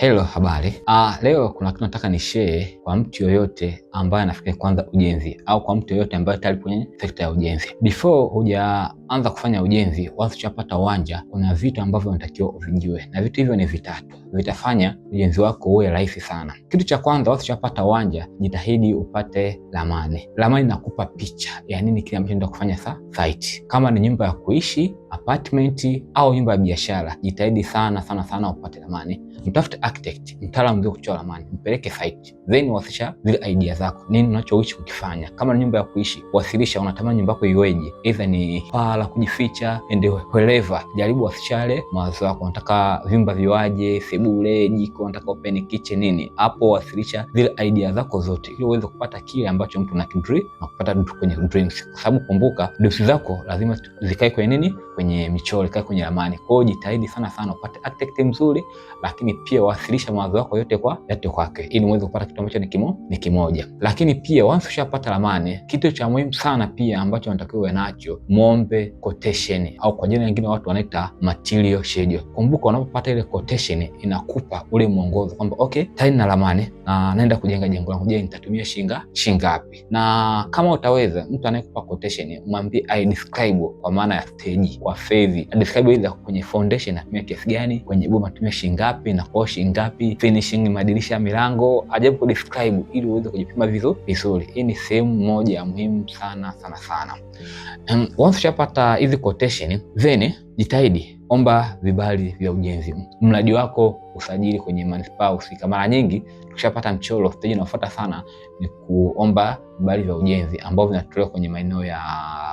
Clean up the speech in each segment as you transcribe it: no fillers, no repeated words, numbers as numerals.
Hello, habari. Leo kuna kitu nataka ni share kwa mtu yoyote ambaye anafikiria kuanza ujenzi au kwa mtu yoyote ambaye tayari kwenye sekta ya ujenzi. Before hujaanza kufanya ujenzi, once ushapata uwanja, kuna vitu ambavyo unatakiwa uvijue. Na vitu hivyo ni vitatu. Vitafanya ujenzi wako uwe rahisi sana. Kitu cha kwanza, once ushapata uwanja, jitahidi upate ramani. Ramani inakupa picha ya nini kile ambacho unaenda kufanya site. Kama ni nyumba ya kuishi, apartment au nyumba ya biashara, jitahidi sana upate ramani. Mtafute architect, mtaalamu mzuri kuchora ramani, mpeleke site. Then wasilisha zile idea zako. Nini unachoishi kukifanya? Kama ni nyumba ya kuishi, wasilisha unatamani nyumba yako iweje. Either ni paa la kujificha and wherever. Jaribu wasilisha mawazo yako. Unataka vyumba viwaje, sebule, jiko, unataka open kitchen nini. Hapo wasilisha zile idea zako zote ili uweze kupata kile ambacho mtu anakidream na kupata vitu kwenye dreams. Kwa sababu kumbuka, dreams zako lazima zikae kwenye nini? Kwenye michoro, zikae kwenye ramani. Kwa hiyo jitahidi sana upate architect mzuri, lakini pia wasilisha mawazo yako yote kwake ili uweze kupata kitu ambacho ni kimoja. Lakini pia once ushapata ramani, kitu cha muhimu sana pia ambacho unatakiwa uwe nacho, muombe quotation au kwa jina lingine watu wanaita material schedule. Kumbuka unapopata ile quotation inakupa ule mwongozo kwamba okay, tayari na ramani na naenda kujenga jengo langu, je, nitatumia shilingi ngapi? Na kama utaweza, mtu anayekupa quotation mwambie I describe kwa maana ya stage, kwa phase. Describe ile kwenye foundation natumia kiasi gani, kwenye boma natumia shilingi ngapi, na kwa shilingi ngapi, finishing madirisha, milango, ajabu ku describe ili uweze kujipima vizuri. Hii ni sehemu moja ya muhimu sana. Once ushapata hizi quotation, then jitahidi omba vibali vya ujenzi. Mradi wako usajili kwenye manispaa husika. Mara nyingi tukishapata mchoro, stage inayofuata sana ni kuomba vibali vya ujenzi ambavyo vinatolewa kwenye maeneo ya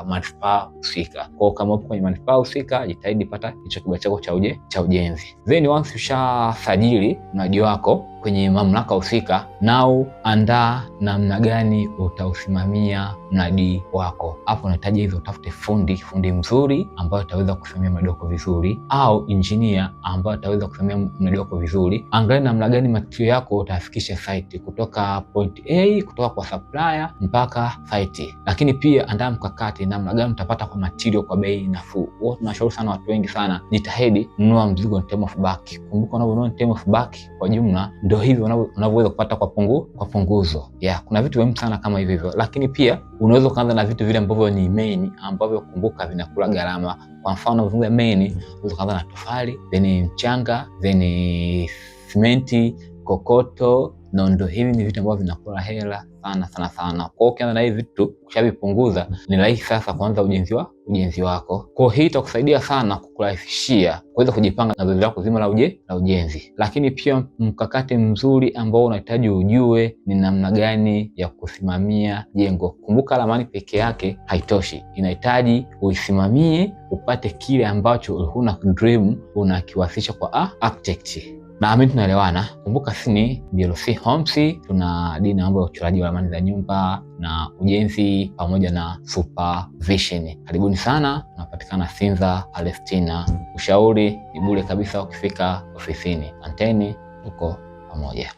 manispaa husika. Kwa kama upo kwenye manispaa husika, jitahidi pata hicho kibali chako cha ujenzi. Then once ushasajili mradi wako kwenye mamlaka husika, nao andaa namna gani utausimamia mradi wako. Hapo unahitaji hizo, utafute fundi mzuri ambaye ataweza kusimamia mradi wako vizuri, au engineer ambaye ataweza kusimamia mradi wako vizuri. Angalia namna gani material yako utafikisha site kutoka point A, kutoka kwa supplier mpaka site. Lakini pia andaa mkakati namna gani utapata kwa material kwa bei nafuu. Huwa tunashauri sana watu wengi sana, jitahidi nunua mzigo in term of bulk. Kumbuka unaponunua in term of bulk kwa jumla, ndio hivyo unavyoweza kupata kwa punguzo. Kuna vitu muhimu sana kama hivyo. Lakini pia unaweza kuanza na vitu vile ambavyo ni main, ambavyo kumbuka vinakula gharama. Kwa mfano vile main, unaweza kuanza na tofali, then mchanga, then simenti, kokoto, nondo. Hivi ni vitu ambavyo vinakula hela sana. Kwa hiyo ukianza na hivi vitu, ukishavipunguza, ni rahisi sasa kuanza ujenzi wako. Kwa hiyo hii itakusaidia sana kukurahisishia kuweza kujipanga na zoezi lako zima la ujenzi. Lakini pia mkakati mzuri ambao unahitaji ujue ni namna gani ya kusimamia jengo. Kumbuka ramani peke yake haitoshi. Inahitaji uisimamie, upate kile ambacho ulikuwa na dream unakiwasilisha kwa architect. Naamini tunaelewana. Kumbuka sisi ni BLC Homes, tuna dini mambo ya uchoraji wa ramani za nyumba na ujenzi pamoja na supervision. Karibuni sana, tunapatikana Sinza, Palestina. Ushauri ni bure kabisa ukifika ofisini. Anteni, tuko pamoja.